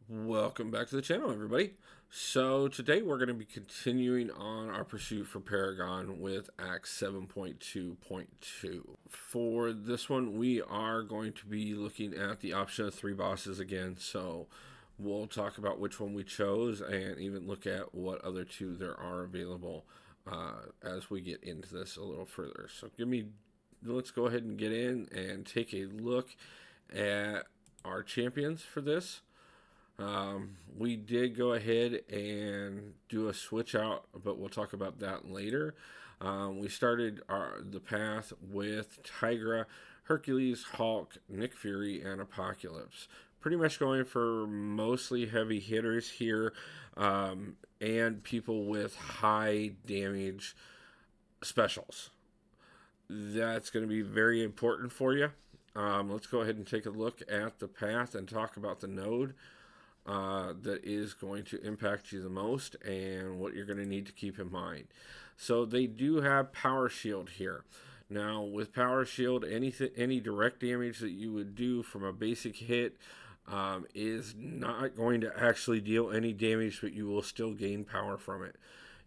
Welcome back to the channel, everybody. So today we're going to be continuing on our pursuit for Paragon with Act 7.2.2. For this one, we are going to be looking at the option of 3 bosses again. So we'll talk about which one we chose and even look at what other 2 there are available as we get into this a little further. So let's go ahead and get in and take a look at our champions for this. We did go ahead and do a switch out, but we'll talk about that later. We started the path with Tigra, Hercules, Hulk, Nick Fury, and Apocalypse. Pretty much going for mostly heavy hitters here, and people with high damage specials. That's going to be very important for you. Let's go ahead and take a look at the path and talk about the node that is going to impact you the most and what you're going to need to keep in mind. So they do have Power Shield here. Now with Power Shield, any direct damage that you would do from a basic hit is not going to actually deal any damage, but you will still gain power from it.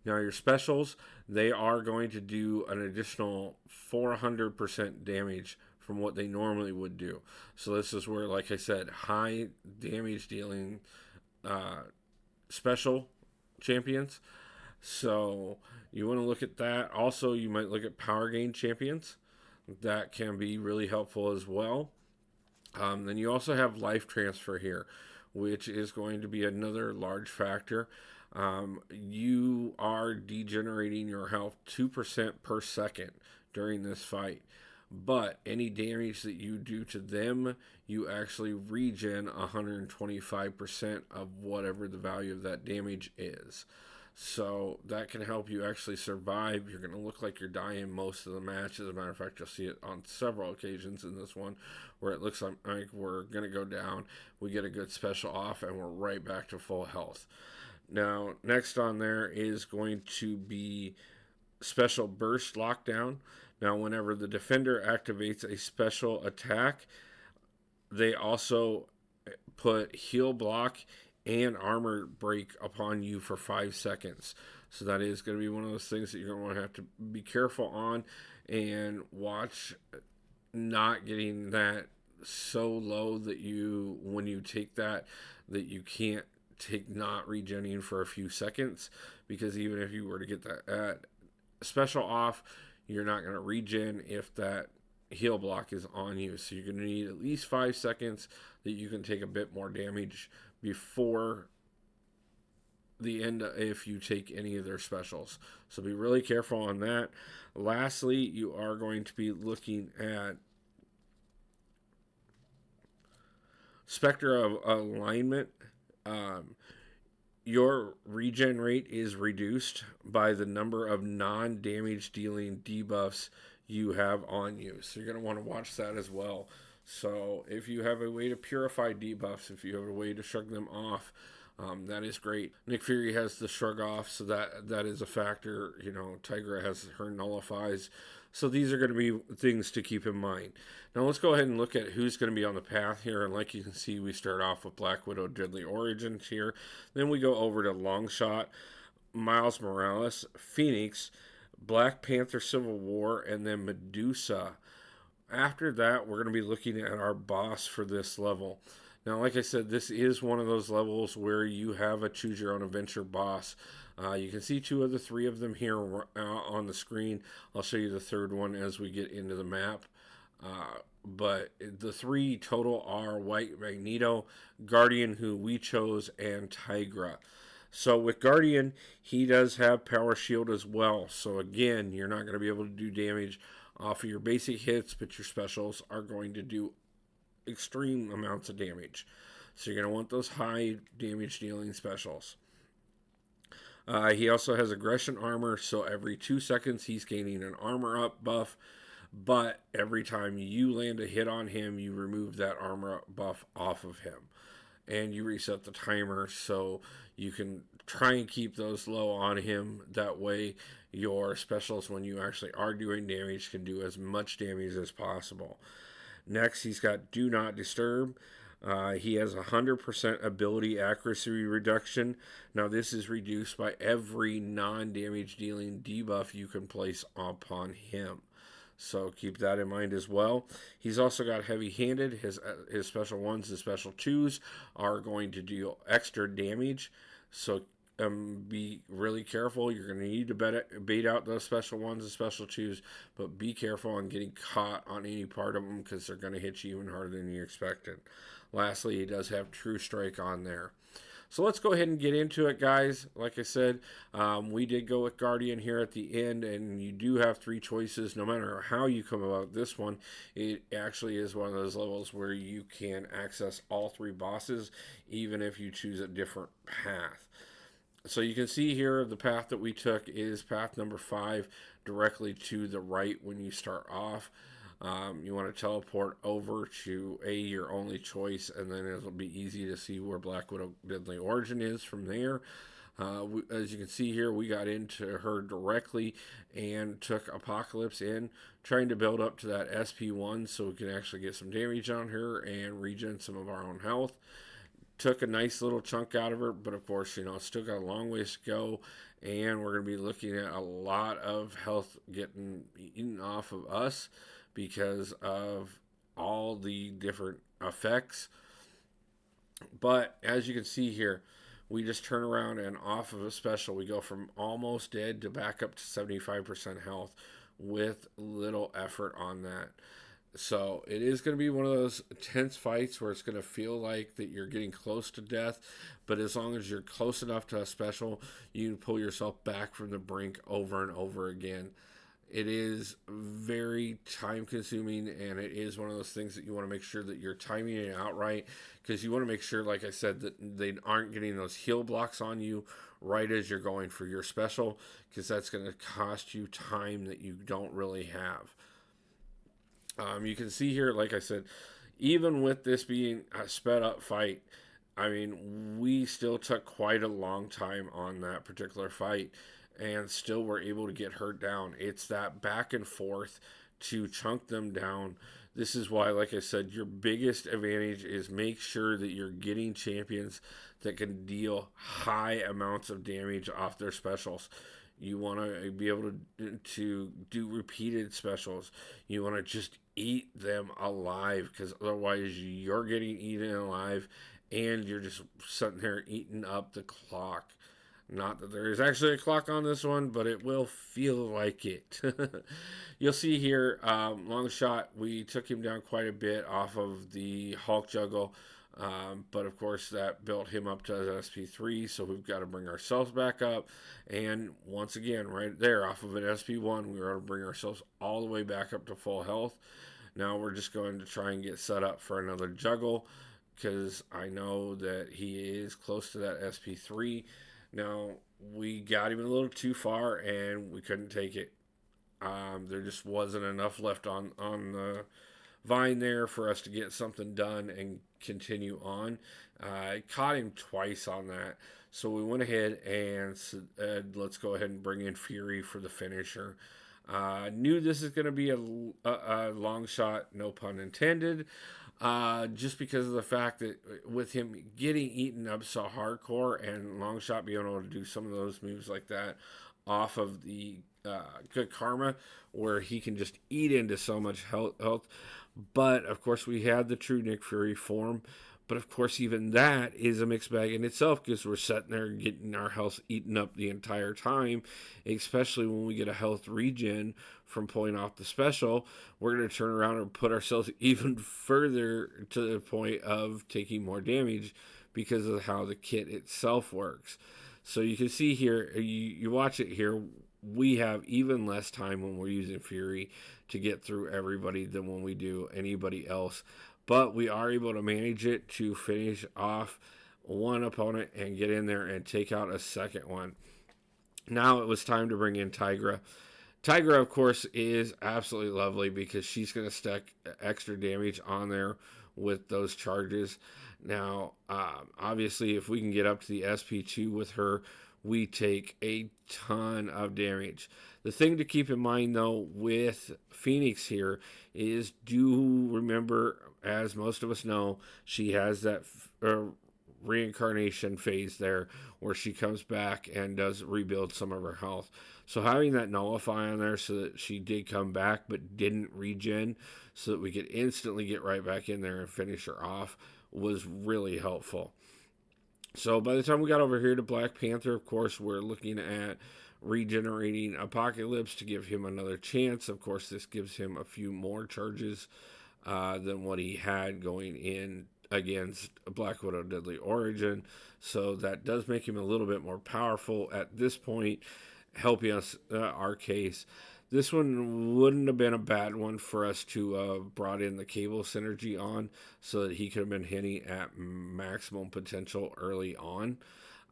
Now your specials, they are going to do an additional 400% damage from what they normally would do. So this is where, like I said, high damage dealing special champions. So you want to look at that. Also, you might look at power gain champions. That can be really helpful as well. Then you also have life transfer here, which is going to be another large factor. You are degenerating your health 2% per second during this fight. But any damage that you do to them, you actually regen 125% of whatever the value of that damage is. So that can help you actually survive. You're going to look like you're dying most of the match. As a matter of fact, you'll see it on several occasions in this one where it looks like we're going to go down. We get a good special off and we're right back to full health. Now, next on there is going to be special burst lockdown. Now, whenever the defender activates a special attack, they also put heal block and armor break upon you for 5 seconds. So that is going to be one of those things that you're going to want to have to be careful on and watch not getting that so low that you, when you take that you can't take not regenerating for a few seconds, because even if you were to get that special off, you're not going to regen if that heal block is on you. So you're going to need at least 5 seconds that you can take a bit more damage before the end if you take any of their specials. So be really careful on that. Lastly, you are going to be looking at Spectre of Alignment. Your regen rate is reduced by the number of non-damage dealing debuffs you have on you. So you're going to want to watch that as well. So if you have a way to purify debuffs, if you have a way to shrug them off, that is great. Nick Fury has the shrug off, so that is a factor. You know, Tigra has her nullifies. So these are going to be things to keep in mind. Now let's go ahead and look at who's going to be on the path here. And like you can see, we start off with Black Widow Deadly Origins here. Then we go over to Longshot, Miles Morales, Phoenix, Black Panther Civil War, and then Medusa. After that, we're going to be looking at our boss for this level. Now, like I said, this is one of those levels where you have a choose your own adventure boss. You can see 2 of the 3 of them here on the screen. I'll show you the third one as we get into the map. But the 3 total are White Magneto, Guardian, who we chose, and Tigra. So with Guardian, he does have Power Shield as well. So again, you're not going to be able to do damage off of your basic hits, but your specials are going to do extreme amounts of damage. So you're going to want those high damage dealing specials. He also has aggression armor, so every 2 seconds he's gaining an armor up buff, but every time you land a hit on him, you remove that armor up buff off of him. And you reset the timer so you can try and keep those low on him. That way your specials, when you actually are doing damage, can do as much damage as possible. Next, he's got Do Not Disturb. He has 100% ability accuracy reduction. Now, this is reduced by every non damage dealing debuff you can place upon him. So keep that in mind as well. He's also got heavy handed. His special ones and special twos are going to deal extra damage. So be really careful. You're going to need to bait out those special ones and special twos, but be careful on getting caught on any part of them because they're going to hit you even harder than you expected. Lastly, he does have True Strike on there. So let's go ahead and get into it, guys. Like I said, we did go with Guardian here at the end, and you do have 3 choices. No matter how you come about this one, it actually is one of those levels where you can access all 3 bosses, even if you choose a different path. So you can see here the path that we took is path number 5, directly to the right when you start off. You want to teleport over to your only choice, and then it'll be easy to see where Black Widow Deadly Origin is from there. As you can see here, we got into her directly and took Apocalypse in, trying to build up to that SP1 so we can actually get some damage on her and regen some of our own health. Took a nice little chunk out of her, but of course, still got a long ways to go, and we're going to be looking at a lot of health getting eaten off of us because of all the different effects. But as you can see here, we just turn around and off of a special, we go from almost dead to back up to 75% health with little effort on that. So it is going to be one of those tense fights where it's going to feel like that you're getting close to death, but as long as you're close enough to a special, you can pull yourself back from the brink over and over again. It is very time consuming, and it is one of those things that you want to make sure that you're timing it out right, because you want to make sure, like I said, that they aren't getting those heal blocks on you right as you're going for your special, because that's going to cost you time that you don't really have. You can see here, like I said, even with this being a sped up fight, I mean, we still took quite a long time on that particular fight and still were able to get her down. It's that back and forth to chunk them down. This is why, like I said, your biggest advantage is make sure that you're getting champions that can deal high amounts of damage off their specials. You want to be able to do repeated specials. You want to just eat them alive, because otherwise you're getting eaten alive and you're just sitting there eating up the clock. Not that there is actually a clock on this one, but it will feel like it. You'll see here, long shot, we took him down quite a bit off of the Hulk juggle. But of course, that built him up to SP3, so we've got to bring ourselves back up. And once again, right there, off of an SP1, we were able to bring ourselves all the way back up to full health. Now we're just going to try and get set up for another juggle, because I know that he is close to that SP3. Now, we got him a little too far, and we couldn't take it. There just wasn't enough left on the vine there for us to get something done and continue on. I caught him twice on that, so we went ahead and said, let's go ahead and bring in Fury for the finisher. Knew this is going to be a long shot, no pun intended, just because of the fact that with him getting eaten up so hardcore and long shot being able to do some of those moves like that off of the good karma, where he can just eat into so much health. But of course, we had the true Nick Fury form. But of course, even that is a mixed bag in itself, because we're sitting there getting our health eaten up the entire time, especially when we get a health regen from pulling off the special. We're going to turn around and put ourselves even further to the point of taking more damage because of how the kit itself works. So you can see here, you watch it here, we have even less time when we're using Fury to get through everybody than when we do anybody else. But we are able to manage it to finish off one opponent and get in there and take out a second one. Now it was time to bring in Tigra. Tigra, of course, is absolutely lovely because she's going to stack extra damage on there with those charges. Now, obviously, if we can get up to the SP2 with her, we take a ton of damage. The thing to keep in mind, though, with Phoenix here is do remember, as most of us know, she has that reincarnation phase there where she comes back and does rebuild some of her health. So having that nullify on there so that she did come back but didn't regen, so that we could instantly get right back in there and finish her off, was really helpful. So by the time we got over here to Black Panther, of course, we're looking at regenerating Apocalypse to give him another chance. Of course, this gives him a few more charges than what he had going in against Black Widow Deadly Origin. So that does make him a little bit more powerful at this point, helping us our case. This one wouldn't have been a bad one for us to brought in the Cable synergy on, so that he could have been hitting at maximum potential early on.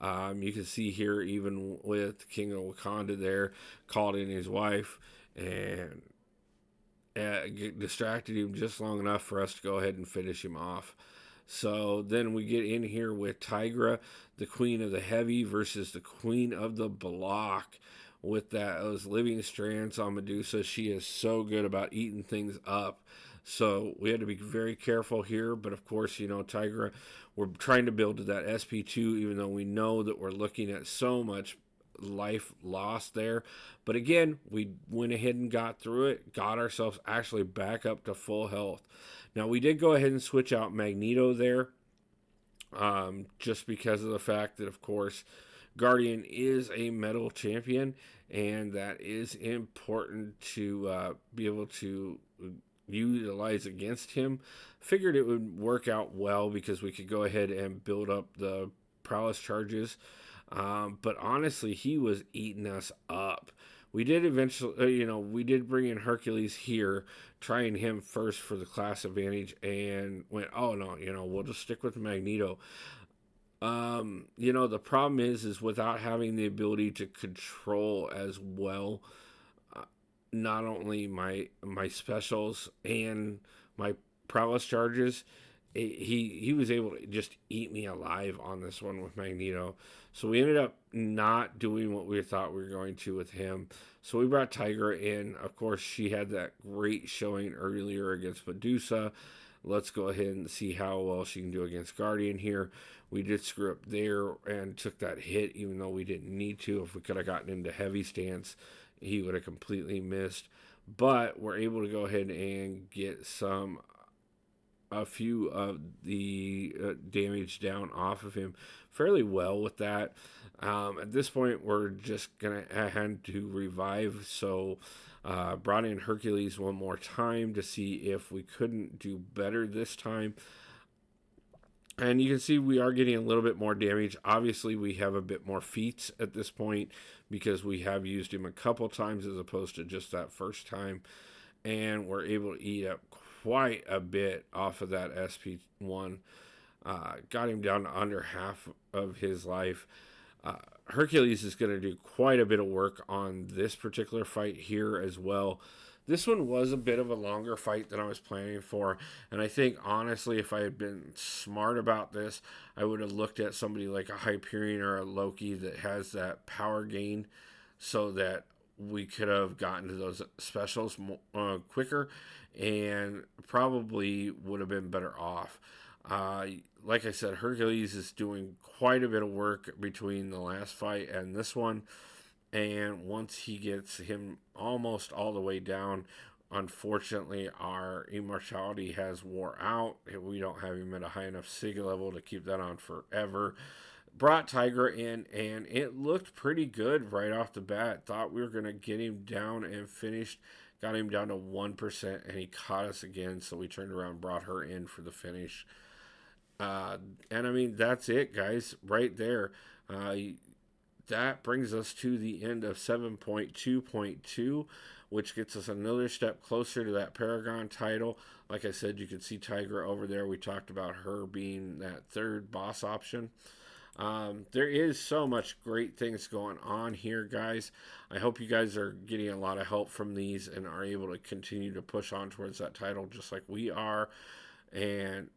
You can see here, even with King of Wakanda there, called in his wife and distracted him just long enough for us to go ahead and finish him off. So then we get in here with Tigra, the Queen of the Heavy, versus the Queen of the Block. With those living strands on Medusa, she is so good about eating things up. So we had to be very careful here. But of course, Tigra, we're trying to build to that SP2, even though we know that we're looking at so much life lost there. But again, we went ahead and got through it, got ourselves actually back up to full health. Now, we did go ahead and switch out Magneto there, just because of the fact that, of course, Guardian is a metal champion, and that is important to be able to utilize against him. Figured it would work out well because we could go ahead and build up the prowess charges. But honestly, he was eating us up. We did eventually, we did bring in Hercules here, trying him first for the class advantage, and went, oh no, we'll just stick with Magneto. The problem is without having the ability to control as well, not only my specials and my prowess charges, he was able to just eat me alive on this one with Magneto. So we ended up not doing what we thought we were going to with him. So we brought Tigra in. Of course, she had that great showing earlier against Medusa. Let's go ahead and see how well she can do against Guardian here. We did screw up there and took that hit, even though we didn't need to. If we could have gotten into heavy stance, he would have completely missed. But we're able to go ahead and get a few of the damage down off of him fairly well with that. At this point, we're just going to have to revive. So brought in Hercules one more time to see if we couldn't do better this time. And you can see we are getting a little bit more damage. Obviously, we have a bit more feats at this point because we have used him a couple times as opposed to just that first time. And we're able to eat up quite a bit off of that SP1. Got him down to under half of his life. Hercules is going to do quite a bit of work on this particular fight here as well. This one was a bit of a longer fight than I was planning for, and I think, honestly, if I had been smart about this, I would have looked at somebody like a Hyperion or a Loki that has that power gain so that we could have gotten to those specials quicker and probably would have been better off. Like I said, Hercules is doing quite a bit of work between the last fight and this one. And once he gets him almost all the way down, unfortunately, our immortality has wore out. We don't have him at a high enough Sig level to keep that on forever. Brought Tiger in, and it looked pretty good right off the bat. Thought we were going to get him down and finished. Got him down to 1%, and he caught us again. So we turned around and brought her in for the finish. And I mean, that's it, guys, right there. That brings us to the end of 7.2.2, which gets us another step closer to that Paragon title. Like I said, you can see Tigra over there. We talked about her being that third boss option. There is so much great things going on here, guys. I hope you guys are getting a lot of help from these and are able to continue to push on towards that title just like we are. And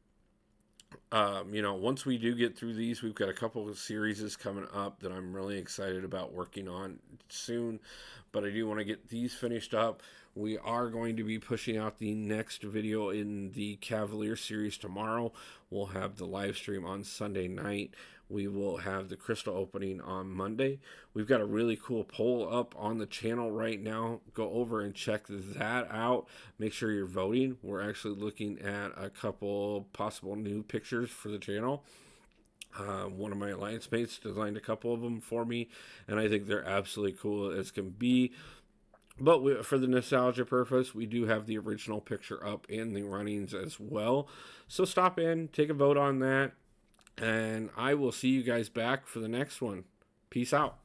Once we do get through these, we've got a couple of series coming up that I'm really excited about working on soon. But I do want to get these finished up. We are going to be pushing out the next video in the Cavalier series tomorrow. We'll have the live stream on Sunday night. We will have the crystal opening on Monday. We've got a really cool poll up on the channel right now. Go over and check that out. Make sure you're voting. We're actually looking at a couple possible new pictures for the channel. One of my alliance mates designed a couple of them for me, and I think they're absolutely cool as can be. But for the nostalgia purpose, we do have the original picture up in the runnings as well. So stop in, take a vote on that, and I will see you guys back for the next one. Peace out.